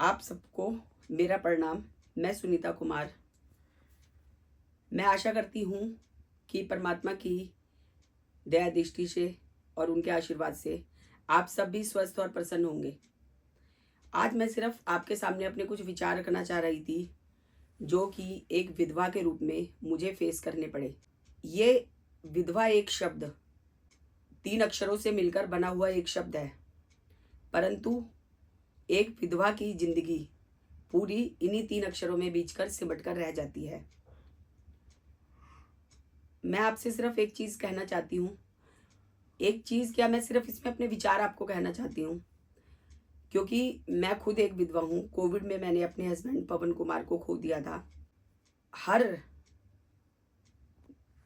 आप सबको मेरा प्रणाम। मैं सुनीता कुमार। मैं आशा करती हूँ कि परमात्मा की दया दृष्टि से और उनके आशीर्वाद से आप सब भी स्वस्थ और प्रसन्न होंगे। आज मैं सिर्फ आपके सामने अपने कुछ विचार रखना चाह रही थी, जो कि एक विधवा के रूप में मुझे फेस करने पड़े। ये विधवा एक शब्द 3 अक्षरों से मिलकर बना हुआ एक शब्द है, परंतु एक विधवा की जिंदगी पूरी इन्हीं 3 अक्षरों में बीचकर सिमट कर रह जाती है। मैं आपसे सिर्फ एक चीज कहना चाहती हूँ, एक चीज क्या, मैं सिर्फ इसमें अपने विचार आपको कहना चाहती हूँ, क्योंकि मैं खुद एक विधवा हूँ। कोविड में मैंने अपने हस्बैंड पवन कुमार को खो दिया था।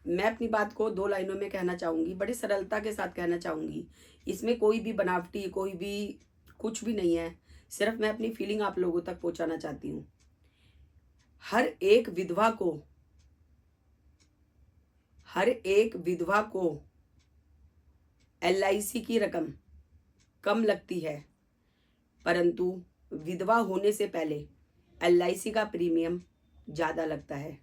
मैं अपनी बात को 2 लाइनों में कहना चाहूंगी, बड़ी सरलता के साथ कहना चाहूंगी। इसमें कोई भी बनावटी, कोई भी कुछ भी नहीं है। सिर्फ मैं अपनी फीलिंग आप लोगों तक पहुंचाना चाहती हूँ। हर एक विधवा को LIC की रकम कम लगती है, परंतु विधवा होने से पहले LIC का प्रीमियम ज्यादा लगता है।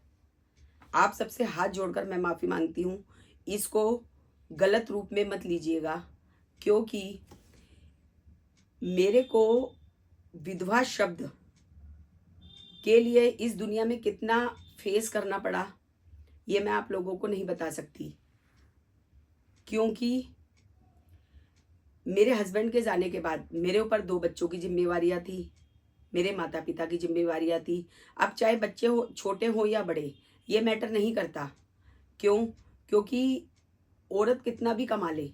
आप सबसे हाथ जोड़कर मैं माफी मांगती हूँ, इसको गलत रूप में मत लीजिएगा, क्योंकि मेरे को विधवा शब्द के लिए इस दुनिया में कितना फेस करना पड़ा, ये मैं आप लोगों को नहीं बता सकती। क्योंकि मेरे हस्बैंड के जाने के बाद मेरे ऊपर 2 बच्चों की जिम्मेवारियां थी, मेरे माता पिता की जिम्मेवारियां थी। अब चाहे बच्चे हो, छोटे हो या बड़े, ये मैटर नहीं करता। क्यों? क्योंकि औरत कितना भी कमा ले,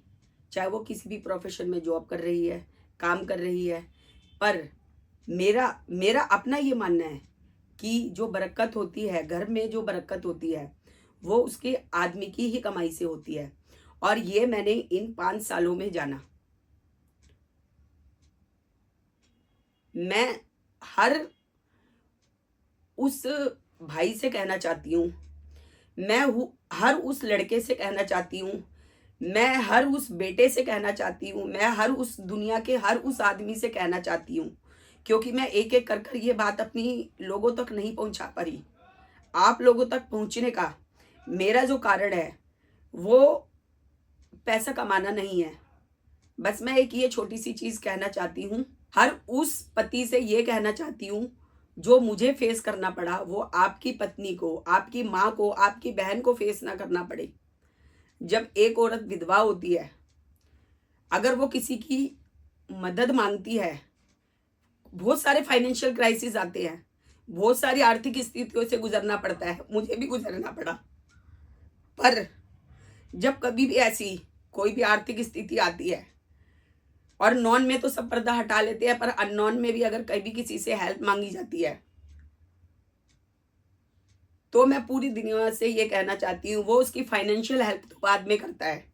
चाहे वो किसी भी प्रोफेशन में जॉब कर रही है, काम कर रही है, पर मेरा अपना ये मानना है कि जो बरकत होती है घर में, जो बरकत होती है वो उसके आदमी की ही कमाई से होती है। और ये मैंने इन 5 सालों में जाना। मैं हर उस भाई से कहना चाहती हूँ, हर उस लड़के से कहना चाहती हूँ, मैं हर उस बेटे से कहना चाहती हूँ, मैं हर उस दुनिया के हर उस आदमी से कहना चाहती हूँ, क्योंकि मैं एक एक कर ये बात अपनी लोगों तक नहीं पहुंचा पा रही। आप लोगों तक पहुंचने का मेरा जो कारण है वो पैसा कमाना नहीं है। बस मैं एक ये छोटी सी चीज कहना चाहती हूँ, हर उस पति से ये कहना चाहती हूँ जो मुझे फेस करना पड़ा, वो आपकी पत्नी को, आपकी माँ को, आपकी बहन को फेस ना करना पड़े। जब एक औरत विधवा होती है, अगर वो किसी की मदद मांगती है, बहुत सारे फाइनेंशियल क्राइसिस आते हैं, बहुत सारी आर्थिक स्थितियों से गुजरना पड़ता है, मुझे भी गुजरना पड़ा। पर जब कभी भी ऐसी कोई भी आर्थिक स्थिति आती है, और नॉन में तो सब पर्दा हटा लेते हैं, पर अननॉन में भी अगर कभी किसी से हेल्प मांगी जाती है, तो मैं पूरी दुनिया से ये कहना चाहती हूँ, वो उसकी फाइनेंशियल हेल्प तो बाद में करता है,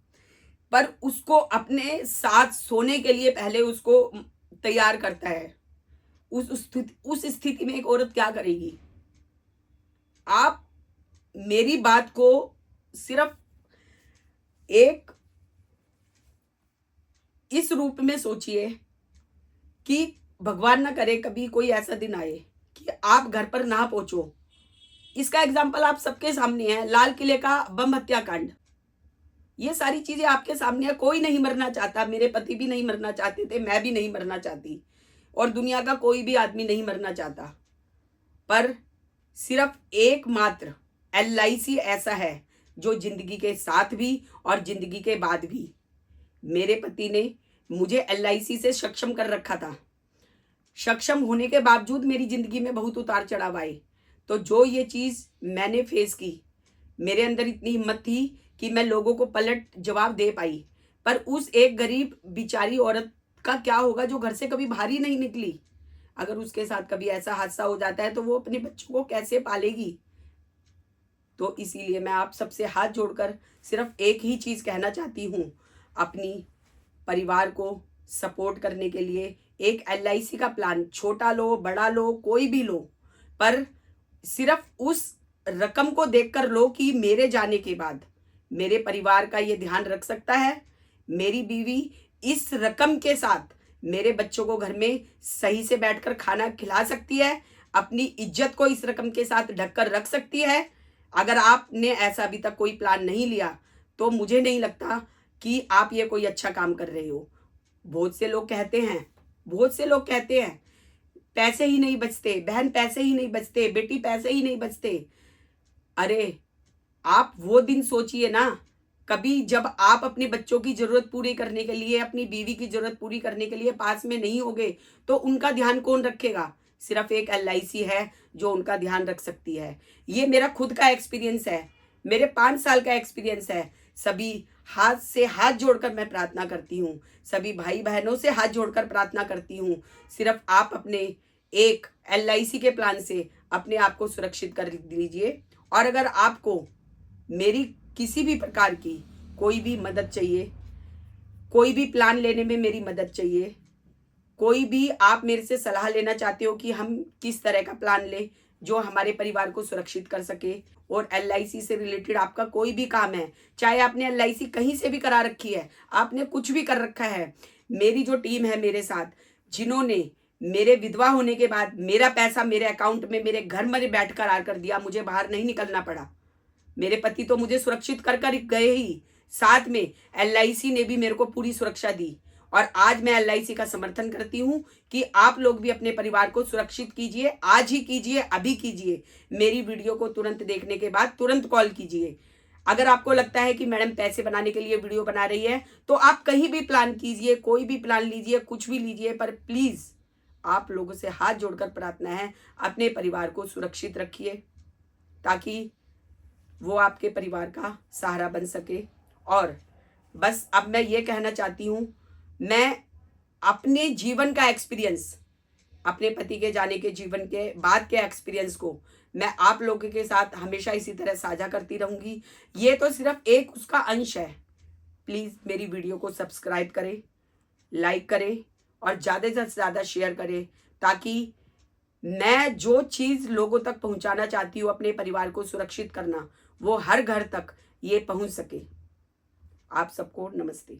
पर उसको अपने साथ सोने के लिए पहले उसको तैयार करता है। उस स्थिति में एक औरत क्या करेगी? आप मेरी बात को सिर्फ एक इस रूप में सोचिए कि भगवान ना करे कभी कोई ऐसा दिन आए कि आप घर पर ना पहुंचो। इसका एग्जाम्पल आप सबके सामने है, लाल किले का बम हत्याकांड। ये सारी चीजें आपके सामने है। कोई नहीं मरना चाहता, मेरे पति भी नहीं मरना चाहते थे, मैं भी नहीं मरना चाहती, और दुनिया का कोई भी आदमी नहीं मरना चाहता। पर सिर्फ एकमात्र LIC ऐसा है जो जिंदगी के साथ भी और जिंदगी के बाद भी, मेरे पति ने मुझे LIC से सक्षम कर रखा था। सक्षम होने के बावजूद मेरी जिंदगी में बहुत उतार चढ़ाव आए। तो जो ये चीज मैंने फेस की, मेरे अंदर इतनी हिम्मत थी कि मैं लोगों को पलट जवाब दे पाई। पर उस एक गरीब बिचारी औरत का क्या होगा जो घर से कभी बाहर ही नहीं निकली? अगर उसके साथ कभी ऐसा हादसा हो जाता है तो वो अपने बच्चों को कैसे पालेगी? तो इसीलिए मैं आप सबसे हाथ जोड़कर सिर्फ एक ही चीज कहना चाहती हूँ, अपनी परिवार को सपोर्ट करने के लिए एक LIC का प्लान, छोटा लो बड़ा लो कोई भी लो, पर सिर्फ उस रकम को देखकर लो कि मेरे जाने के बाद मेरे परिवार का ये ध्यान रख सकता है। मेरी बीवी इस रकम के साथ मेरे बच्चों को घर में सही से बैठकर खाना खिला सकती है, अपनी इज्जत को इस रकम के साथ ढककर रख सकती है। अगर आपने ऐसा अभी तक कोई प्लान नहीं लिया तो मुझे नहीं लगता कि आप ये कोई अच्छा काम कर रहे हो। बहुत से लोग कहते हैं पैसे ही नहीं बचते, बहन पैसे ही नहीं बचते, बेटी पैसे ही नहीं बचते। अरे आप वो दिन सोचिए ना, कभी जब आप अपने बच्चों की जरूरत पूरी करने के लिए, अपनी बीवी की जरूरत पूरी करने के लिए पास में नहीं होगे तो उनका ध्यान कौन रखेगा? सिर्फ एक LIC है जो उनका ध्यान रख सकती है। ये मेरा खुद का एक्सपीरियंस है, मेरे 5 साल का एक्सपीरियंस है। सभी हाथ से हाथ जोड़कर मैं प्रार्थना करती हूँ, सभी भाई बहनों से हाथ जोड़कर प्रार्थना करती हूँ। सिर्फ आप अपने एक LIC के प्लान से अपने आप को सुरक्षित कर लीजिए। और अगर आपको मेरी किसी भी प्रकार की कोई भी मदद चाहिए, कोई भी प्लान लेने में मेरी मदद चाहिए, कोई भी आप मेरे से सलाह लेना चाहते हो कि हम किस तरह का प्लान लें जो हमारे परिवार को सुरक्षित कर सके, और LIC से रिलेटेड आपका कोई भी काम है, चाहे आपने LIC कहीं से भी करा रखी है, आपने कुछ भी कर रखा है, मेरी जो टीम है मेरे साथ, जिन्होंने मेरे विधवा होने के बाद मेरा पैसा मेरे अकाउंट में मेरे घर में बैठकर आकर दिया, मुझे बाहर नहीं निकलना पड़ा। मेरे पति तो मुझे सुरक्षित कर कर गए ही, साथ में LIC ने भी मेरे को पूरी सुरक्षा दी। और आज मैं LIC का समर्थन करती हूं कि आप लोग भी अपने परिवार को सुरक्षित कीजिए, आज ही कीजिए, अभी कीजिए। मेरी वीडियो को तुरंत देखने के बाद तुरंत कॉल कीजिए। अगर आपको लगता है कि मैडम पैसे बनाने के लिए वीडियो बना रही है तो आप कहीं भी प्लान कीजिए, कोई भी प्लान लीजिए, कुछ भी लीजिए, पर प्लीज आप लोगों से हाथ जोड़कर प्रार्थना है, अपने परिवार को सुरक्षित रखिए ताकि वो आपके परिवार का सहारा बन सके। और बस अब मैं ये कहना चाहती हूँ, मैं अपने जीवन का एक्सपीरियंस, अपने पति के जाने के जीवन के बाद के एक्सपीरियंस को मैं आप लोगों के साथ हमेशा इसी तरह साझा करती रहूँगी। ये तो सिर्फ एक उसका अंश है। प्लीज़ मेरी वीडियो को सब्सक्राइब करें, लाइक करें और ज़्यादा से ज़्यादा शेयर करें ताकि मैं जो चीज़ लोगों तक पहुंचाना चाहती हूँ, अपने परिवार को सुरक्षित करना, वो हर घर तक ये पहुंच सके। आप सबको नमस्ते।